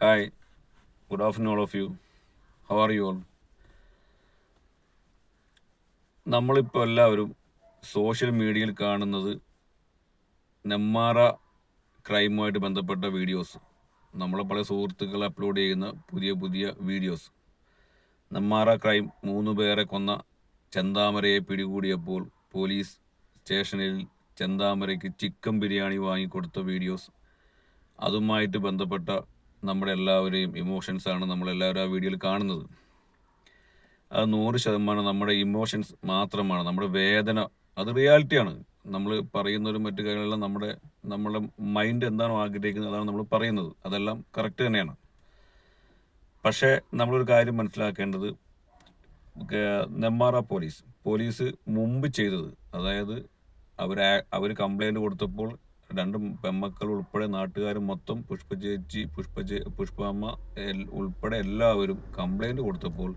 Hi, good afternoon, all of you. How are you all? നമ്മളിപ്പോൾ എല്ലാവരും social മീഡിയയിൽ കാണുന്നത് നെമ്മാറ ക്രൈമുമായിട്ട് ബന്ധപ്പെട്ട വീഡിയോസ്. നമ്മളെ പല സുഹൃത്തുക്കൾ അപ്ലോഡ് ചെയ്യുന്ന പുതിയ പുതിയ വീഡിയോസ്. നെമ്മാറ ക്രൈം 3 പേരെ കൊന്ന ചെന്താമരയെ പിടികൂടിയപ്പോൾ പോലീസ് സ്റ്റേഷനിൽ ചെന്താമരയ്ക്ക് ചിക്കൻ ബിരിയാണി വാങ്ങിക്കൊടുത്ത വീഡിയോസ്. അതുമായിട്ട് ബന്ധപ്പെട്ട നമ്മുടെ എല്ലാവരെയും ഇമോഷൻസാണ് നമ്മളെല്ലാവരും ആ വീഡിയോയിൽ കാണുന്നത്. അത് 100% നമ്മുടെ ഇമോഷൻസ് മാത്രമാണ്, നമ്മുടെ വേദന. അത് റിയാലിറ്റിയാണ്. നമ്മൾ പറയുന്നതും മറ്റു കാര്യങ്ങളെല്ലാം നമ്മുടെ മൈൻഡ് എന്താണോ ആഗ്രഹിക്കുന്നത് അതാണ് നമ്മൾ പറയുന്നത്. അതെല്ലാം കറക്റ്റ് തന്നെയാണ്. പക്ഷേ നമ്മളൊരു കാര്യം മനസ്സിലാക്കേണ്ടത്, നെമ്മാറ പോലീസ് മുമ്പ് ചെയ്തത്, അതായത് അവർ കംപ്ലൈൻറ്റ് കൊടുത്തപ്പോൾ 2 പെമ്മക്കൾ ഉൾപ്പെടെ നാട്ടുകാർ മൊത്തം, പുഷ്പമ്മ ഉൾപ്പെടെ എല്ലാവരും കംപ്ലൈൻറ്റ് കൊടുത്തപ്പോൾ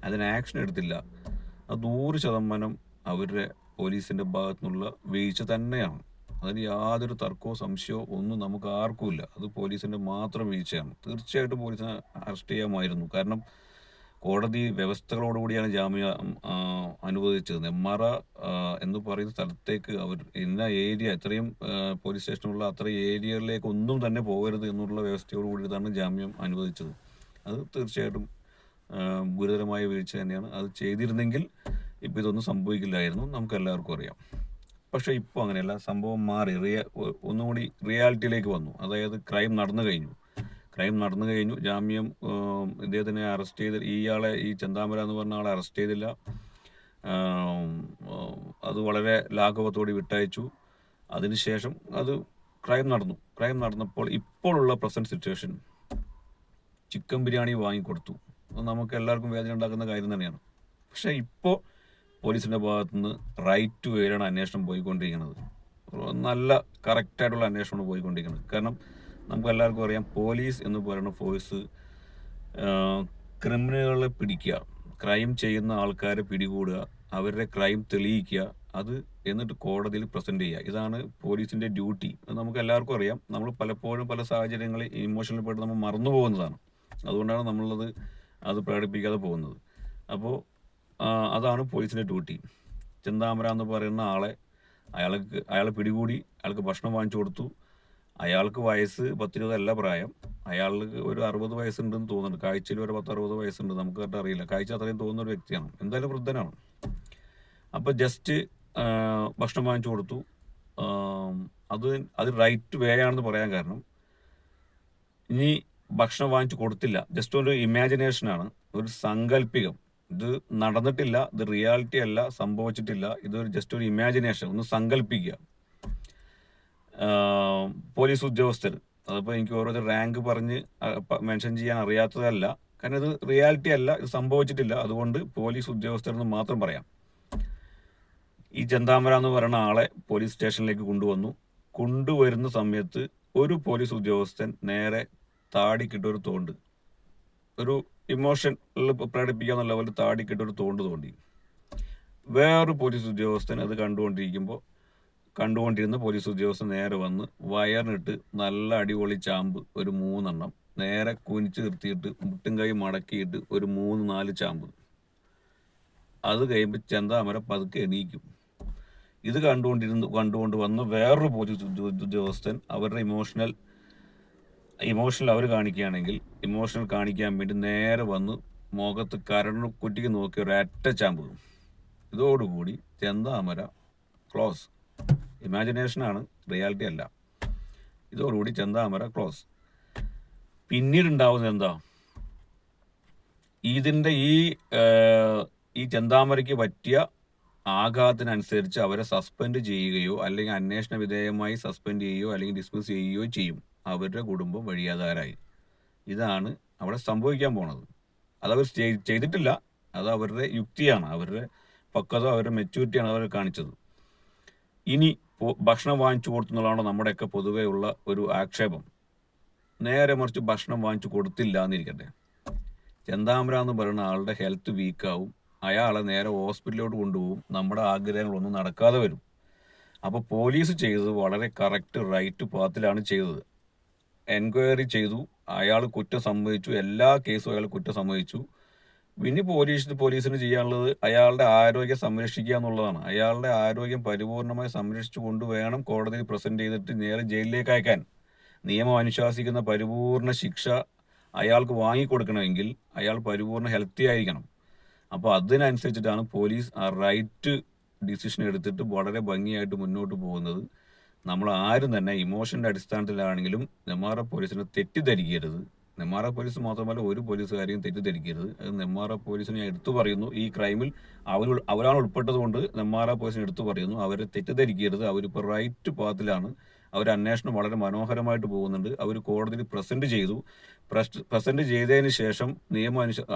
അതിന് ആക്ഷൻ എടുത്തില്ല. അത് 100% അവരുടെ പോലീസിൻ്റെ ഭാഗത്തു നിന്നുള്ള വീഴ്ച തന്നെയാണ്. അതിന് യാതൊരു തർക്കമോ സംശയമോ ഒന്നും നമുക്ക് ആർക്കുമില്ല. അത് പോലീസിൻ്റെ മാത്രം വീഴ്ചയാണ്. തീർച്ചയായിട്ടും പോലീസിനെ അറസ്റ്റ് ചെയ്യാമായിരുന്നു. കാരണം കോടതി വ്യവസ്ഥകളോടുകൂടിയാണ് ജാമ്യം അനുവദിച്ചത്. നെമ്മാറ എന്ന് പറയുന്ന സ്ഥലത്തേക്ക് അവർ ഇന്ന ഏരിയ, ഇത്രയും പോലീസ് സ്റ്റേഷനുള്ള അത്രയും ഏരിയകളിലേക്ക് ഒന്നും തന്നെ പോകരുത് എന്നുള്ള വ്യവസ്ഥയോട് കൂടിയിട്ടാണ് ജാമ്യം അനുവദിച്ചത്. അത് തീർച്ചയായിട്ടും ഗുരുതരമായ വീഴ്ച തന്നെയാണ്. അത് ചെയ്തിരുന്നെങ്കിൽ ഇപ്പോൾ ഇതൊന്നും സംഭവിക്കില്ലായിരുന്നു, നമുക്ക് എല്ലാവർക്കും അറിയാം. പക്ഷേ ഇപ്പോൾ അങ്ങനെയല്ല, സംഭവം മാറി. ഒന്നുകൂടി റിയാലിറ്റിയിലേക്ക് വന്നു. അതായത് ക്രൈം നടന്നു കഴിഞ്ഞു. ജാമ്യം, ഇദ്ദേഹത്തിനെ അറസ്റ്റ് ചെയ്ത്, ഈ ചെന്താമര എന്ന് പറഞ്ഞ ആളെ അറസ്റ്റ് ചെയ്തില്ല. അത് വളരെ ലാഘവത്തോടെ വിട്ടയച്ചു. അതിനുശേഷം ക്രൈം നടന്നപ്പോൾ ഇപ്പോഴുള്ള പ്രസൻറ്റ് സിറ്റുവേഷൻ, ചിക്കൻ ബിരിയാണി വാങ്ങിക്കൊടുത്തു. അത് നമുക്ക് എല്ലാവർക്കും വേദന ഉണ്ടാക്കുന്ന കാര്യം തന്നെയാണ്. പക്ഷേ ഇപ്പോൾ പോലീസിൻ്റെ ഭാഗത്തുനിന്ന് റൈറ്റ് ടു വേയിലാണ് അന്വേഷണം പോയിക്കൊണ്ടിരിക്കുന്നത്. നല്ല കറക്റ്റായിട്ടുള്ള അന്വേഷണമാണ് പോയിക്കൊണ്ടിരിക്കുന്നത്. കാരണം നമുക്ക് എല്ലാവർക്കും അറിയാം, പോലീസ് എന്ന് പറയുന്ന ഫോഴ്സ് ക്രിമിനലുകളെ പിടിക്കുക, ക്രൈം ചെയ്യുന്ന ആൾക്കാരെ പിടികൂടുക, അവരുടെ ക്രൈം തെളിയിക്കുക, അത് എന്നിട്ട് കോടതിയിൽ പ്രസൻറ്റ് ചെയ്യുക. ഇതാണ് പോലീസിൻ്റെ ഡ്യൂട്ടി. അത് നമുക്ക് എല്ലാവർക്കും അറിയാം. നമ്മൾ പലപ്പോഴും പല സാഹചര്യങ്ങളിൽ ഇമോഷണൽ പെട്ട് നമ്മൾ മറന്നു പോകുന്നതാണ്. അതുകൊണ്ടാണ് അത് പ്രകടിപ്പിക്കാതെ പോകുന്നത്. അപ്പോൾ അതാണ് പോലീസിൻ്റെ ഡ്യൂട്ടി. ചെന്താമര എന്ന് പറയുന്ന അയാളെ പിടികൂടി, അയാൾക്ക് ഭക്ഷണം വാങ്ങിച്ചു കൊടുത്തു. അയാൾക്ക് വയസ്സ് 10-20 അല്ല പ്രായം. അയാൾക്ക് ഒരു 60 വയസ്സുണ്ടെന്ന് തോന്നുന്നുണ്ട്. കാഴ്ചയിൽ ഒരു 10-60 വയസ്സുണ്ട്, നമുക്ക് കറക്റ്റ് അറിയില്ല. കാഴ്ച അത്രയും തോന്നുന്ന ഒരു വ്യക്തിയാണ്, എന്തായാലും വൃദ്ധനാണ്. അപ്പോൾ ജസ്റ്റ് ഭക്ഷണം വാങ്ങിച്ചു കൊടുത്തു. അത് റൈറ്റ് വേ ആണെന്ന് പറയാൻ കാരണം, ഇനി ഭക്ഷണം വാങ്ങിച്ചു കൊടുത്തില്ല, ജസ്റ്റ് ഒരു ഇമാജിനേഷനാണ്, ഒരു സങ്കല്പികം. ഇത് നടന്നിട്ടില്ല, ഇത് റിയാലിറ്റി അല്ല, സംഭവിച്ചിട്ടില്ല. ഇതൊരു ജസ്റ്റ് ഒരു ഇമാജിനേഷൻ, ഒന്ന് സങ്കല്പിക്കുക. പോലീസ് ഉദ്യോഗസ്ഥർ, അതിപ്പോൾ എനിക്ക് ഓരോരോ റാങ്ക് പറഞ്ഞ് മെൻഷൻ ചെയ്യാൻ അറിയാത്തതല്ല, കാരണം ഇത് റിയാലിറ്റി അല്ല, ഇത് സംഭവിച്ചിട്ടില്ല. അതുകൊണ്ട് പോലീസ് ഉദ്യോഗസ്ഥർ എന്ന് മാത്രം പറയാം. ഈ ചെന്താമര എന്ന് പറയുന്ന ആളെ പോലീസ് സ്റ്റേഷനിലേക്ക് കൊണ്ടുവരുന്ന സമയത്ത് ഒരു പോലീസ് ഉദ്യോഗസ്ഥൻ നേരെ താടിക്കിട്ടൊരു തോണ്ട്, ഒരു ഇമോഷൻ പ്രകടിപ്പിക്കാവുന്ന ലെവലിൽ താടിക്കിട്ടൊരു തോണ്ടി. വേറൊരു പോലീസ് ഉദ്യോഗസ്ഥൻ അത് കണ്ടുകൊണ്ടിരുന്ന പോലീസ് ഉദ്യോഗസ്ഥൻ നേരെ വന്ന് വയറിനിട്ട് നല്ല അടിപൊളി ചാമ്പ് ഒരു 3 എണ്ണം നേരെ കുനിച്ച് നിർത്തിയിട്ട് മുട്ടും കൈ മടക്കിയിട്ട് ഒരു 3-4 ചാമ്പ്. അത് കഴിയുമ്പോൾ ചെന്താമര പതുക്കെ എണീക്കും. ഇത് കണ്ടുകൊണ്ട് വന്ന വേറൊരു പോലീസ് ഉദ്യോഗസ്ഥൻ അവരുടെ ഇമോഷണൽ അവർ കാണിക്കുകയാണെങ്കിൽ, ഇമോഷണൽ കാണിക്കാൻ വേണ്ടി നേരെ വന്ന് മുഖത്ത് കുറ്റിക്ക് നോക്കി ഒരു അറ്റ ചാമ്പ്. ഇതോടുകൂടി ചെന്താമര ക്ലോസ്. ഇമാജിനേഷനാണ്, റിയാലിറ്റി അല്ല. ഇതോടുകൂടി ചെന്താമര ക്ലോസ്. പിന്നീട് ഉണ്ടാവുന്നത് എന്താ? ഇതിൻ്റെ ഈ ചെന്താമരയ്ക്ക് പറ്റിയ ആഘാതത്തിനനുസരിച്ച് അവരെ സസ്പെൻഡ് ചെയ്യുകയോ അല്ലെങ്കിൽ അന്വേഷണ വിധേയമായി സസ്പെൻഡ് ചെയ്യുകയോ അല്ലെങ്കിൽ ഡിസ്മിസ് ചെയ്യുകയോ ചെയ്യും. അവരുടെ കുടുംബം വഴിയാധാരായി. ഇതാണ് അവിടെ സംഭവിക്കാൻ പോണത്. അതവർ ചെയ്തിട്ടില്ല, അത് അവരുടെ യുക്തിയാണ്, അവരുടെ പക്വത, അവരുടെ മെച്യൂരിറ്റിയാണ് അവർ കാണിച്ചത്. ഇനി ഭക്ഷണം വാങ്ങിച്ചു കൊടുത്തുള്ളതാണ് നമ്മുടെയൊക്കെ പൊതുവേ ഉള്ള ഒരു ആക്ഷേപം. നേരെ മറിച്ച് ഭക്ഷണം വാങ്ങിച്ചു കൊടുത്തില്ല എന്നിരിക്കട്ടെ, ചെന്താമര എന്ന് പറയുന്ന ആളുടെ ഹെൽത്ത് വീക്കാവും, അയാളെ നേരെ ഹോസ്പിറ്റലിലോട്ട് കൊണ്ടുപോകും, നമ്മുടെ ആഗ്രഹങ്ങളൊന്നും നടക്കാതെ വരും. അപ്പോൾ പോലീസ് ചെയ്തത് വളരെ കറക്റ്റ് റൈറ്റ് പാത്തിലാണ് ചെയ്തത്. എൻക്വയറി ചെയ്തു, അയാൾ കുറ്റം സമ്മതിച്ചു, എല്ലാ കേസും അയാൾ കുറ്റം സമ്മതിച്ചു. ഇനി പോലീസിന് ചെയ്യാനുള്ളത് അയാളുടെ ആരോഗ്യം സംരക്ഷിക്കുക എന്നുള്ളതാണ്. അയാളുടെ ആരോഗ്യം പരിപൂർണമായി സംരക്ഷിച്ചു കൊണ്ട് വേണം കോടതിയിൽ പ്രസന്റ് ചെയ്തിട്ട് നേരെ ജയിലിലേക്ക് അയക്കാൻ. നിയമം അനുശാസിക്കുന്ന പരിപൂർണ ശിക്ഷ അയാൾക്ക് വാങ്ങിക്കൊടുക്കണമെങ്കിൽ അയാൾ പരിപൂർണ ഹെൽത്തി ആയിരിക്കണം. അപ്പോൾ അതിനനുസരിച്ചിട്ടാണ് പോലീസ് ആ റൈറ്റ് ഡിസിഷൻ എടുത്തിട്ട് വളരെ ഭംഗിയായിട്ട് മുന്നോട്ട് പോകുന്നത്. നമ്മൾ ആരും തന്നെ ഇമോഷൻ്റെ അടിസ്ഥാനത്തിലാണെങ്കിലും നെമ്മാറ പോലീസിനെ തെറ്റിദ്ധരിക്കരുത്. നെമ്മാറ പോലീസ് മാത്രമല്ല ഒരു പോലീസുകാരെയും തെറ്റിദ്ധരിക്കരുത്. അത് നെമ്മാറ പോലീസിനെ ഞാൻ എടുത്തു പറയുന്നു. ഈ ക്രൈമിൽ അവരാണ് ഉൾപ്പെട്ടത് കൊണ്ട് നെമ്മാറ പോലീസിനെ എടുത്തു പറയുന്നു. അവരെ തെറ്റിദ്ധരിക്കരുത്. അവരിപ്പോൾ റൈറ്റ് പാത്തിലാണ്. അവർ അന്വേഷണം വളരെ മനോഹരമായിട്ട് പോകുന്നുണ്ട്. അവർ കോടതിയിൽ പ്രസന്റ് ചെയ്തതിന് ശേഷം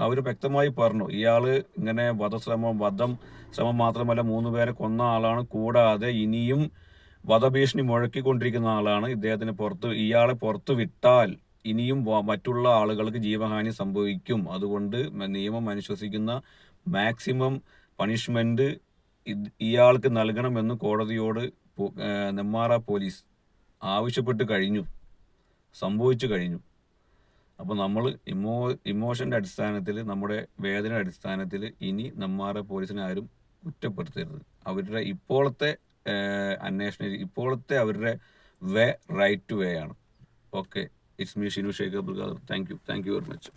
അവർ വ്യക്തമായി പറഞ്ഞു, ഇയാൾ ഇങ്ങനെ ശ്രമം മാത്രമല്ല 3 പേരെ കൊന്ന ആളാണ്. കൂടാതെ ഇനിയും വധഭീഷണി മുഴക്കിക്കൊണ്ടിരിക്കുന്ന ആളാണ്. ഇയാളെ പുറത്തു വിട്ടാൽ ഇനിയും മറ്റുള്ള ആളുകൾക്ക് ജീവഹാനി സംഭവിക്കും. അതുകൊണ്ട് നിയമം അനുശാസിക്കുന്ന മാക്സിമം പണിഷ്മെന്റ് ഇയാൾക്ക് നൽകണമെന്ന് കോടതിയോട് നെമ്മാറ പോലീസ് ആവശ്യപ്പെട്ട് കഴിഞ്ഞു, സംഭവിച്ചു കഴിഞ്ഞു. അപ്പോൾ നമ്മൾ ഇമോഷൻ്റെ അടിസ്ഥാനത്തിൽ, നമ്മുടെ വേദനയുടെ അടിസ്ഥാനത്തിൽ ഇനി നെമ്മാറ പോലീസിനെ ആരും കുറ്റപ്പെടുത്തരുത്. അവരുടെ ഇപ്പോഴത്തെ ഇപ്പോഴത്തെ അവരുടെ റൈറ്റ് വേ ആണ്. Okay, it's me Shinu Sheikh Abdul Khader. Thank you very much.